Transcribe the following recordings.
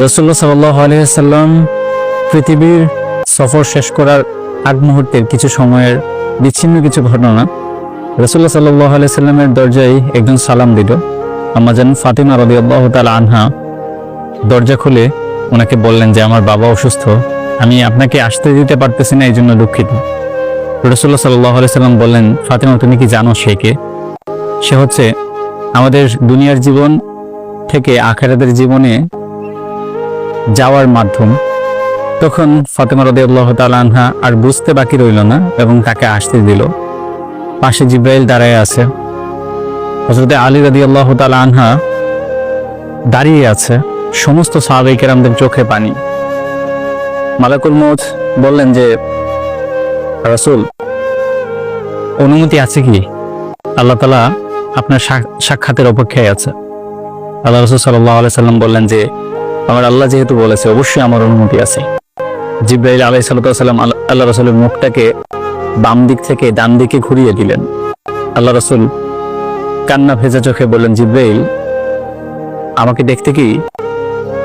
রাসূলুল্লাহ সাল্লাল্লাহু আলাইহি ওয়াসাল্লাম পৃথিবীর সফর শেষ করার আগ মুহূর্তের কিছু সময়ের বিচ্ছিন্ন কিছু ঘটনা রাসূলুল্লাহ সাল্লাল্লাহু আলাইহি ওয়াসাল্লামের দরজায় একজন সালাম দিল। আম্মা জান ফাতিমা রাদিয়াল্লাহু তাআলা আনহা দরজা খুলে ওনাকে বললেন যে আমার বাবা অসুস্থ, আমি আপনাকে আসতে দিতে পারতেছি না, এই জন্য দুঃখিত। রাসূলুল্লাহ সাল্লাল্লাহু আলাইহি ওয়াসাল্লাম বললেন, ফাতিমা তুমি কি জানো সে কে? সে হচ্ছে আমাদের দুনিয়ার জীবন থেকে আখিরাতের জীবনে যাওয়ার মাধ্যম। তখন ফাতিমা রাদিয়াল্লাহু তাআলা আনহা আর বুঝতে বাকি রইল না এবং তাকে আসতে দিল। পাশে জিব্রাইল দাঁড়ায় আছে, হযরত আলী রাদিয়াল্লাহু তাআলা আনহা দাঁড়িয়ে আছে, সমস্ত সাহাবায়ে কেরামদের চোখে পানি। মালাকুল মউত বললেন যে রাসূল, অনুমতি আছে কি? আল্লাহ তাআলা আপনার সাক্ষাতের অপেক্ষায় আছে। আল্লাহ রাসূল সাল্লাল্লাহু আলাইহি সাল্লাম বললেন যে আমার আল্লাহ যেহেতু বলেছে অবশ্যই আমার অনুমতি আছে। জিব্রাইল আলাইহিস সালাম আল্লাহ রাসূলের মুখটাকে বাম দিক থেকে ডান দিকে ঘুরিয়ে দিলেন। আল্লাহ রাসূল কান্না ভেজা চোখে বললেন, জিব্রাইল আমাকে দেখতে কি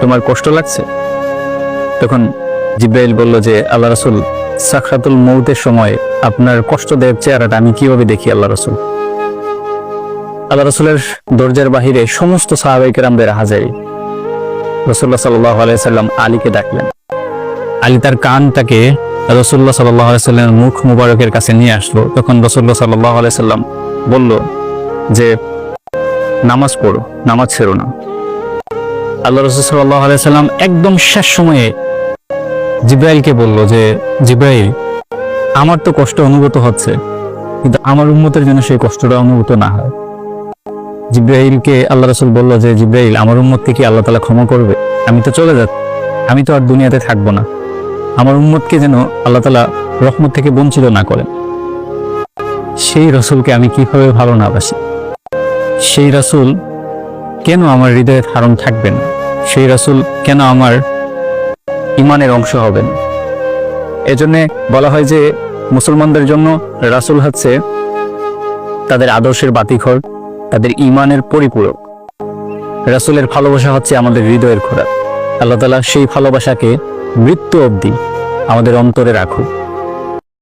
তোমার কষ্ট লাগছে? তখন জিব্রাইল বলল যে আল্লাহ রাসূল, সাকরাতুল মউতের সময় আপনার কষ্টদায়ক চেহারাটা আমি কিভাবে দেখি আল্লাহ রাসূল? আল্লাহ রাসূলের দরজার বাহিরে সমস্ত সাহাবায়ে কেরামদের হাজারি। রাসূলুল্লাহ সাল্লাল্লাহু আলাইহি সাল্লাম আলীকে ডাকলেন। আলী তার কানটাকে রাসূলুল্লাহ সাল্লাল্লাহু আলাইহি সাল্লামের মুখ মুবারকের কাছে নিয়ে আসলো। তখন রাসূলুল্লাহ সাল্লাল্লাহু আলাইহি সাল্লাম বলল যে নামাজ পড়ো, নামাজ ছেড়ো না। আল্লাহ রাসূল সাল্লাল্লাহু আলাইহি সাল্লাম একদম শেষ সময়ে জিব্রাইলকে বলল যে জিব্রাইল আমার তো কষ্ট অনুভূত হচ্ছে, কিন্তু আমার উম্মতের জন্য সেই কষ্টটা অনুভূত না হয়। জিব্রাইলকে আল্লাহ রাসূল বলল যে জিব্রাইল আমার উম্মতকে কি আল্লাহ তাআলা ক্ষমা করবে? আমি তো চলে যাচ্ছি, আমি তো আর দুনিয়াতে থাকবো না, আমার উম্মতকে যেন আল্লাহ তাআলা রহমত থেকে বঞ্চিত না করেন। সেই রাসূলকে আমি কিভাবে ভালো না বাসি? সেই রাসূল কেন আমার হৃদয়ে ধারণ থাকবেন? সেই রাসূল কেন আমার ঈমানের অংশ হবেন? এজন্য বলা হয় যে মুসলমানদের জন্য রাসূল হচ্ছে তাদের আদর্শের বাতিঘর, তাদের ঈমানের পরিপূরক। রাসূলের ভালোবাসা হচ্ছে আমাদের হৃদয়ের খোরাক। আল্লাহ তাআলা সেই ভালোবাসাকে মৃত্যু অবধি আমাদের অন্তরে রাখুক।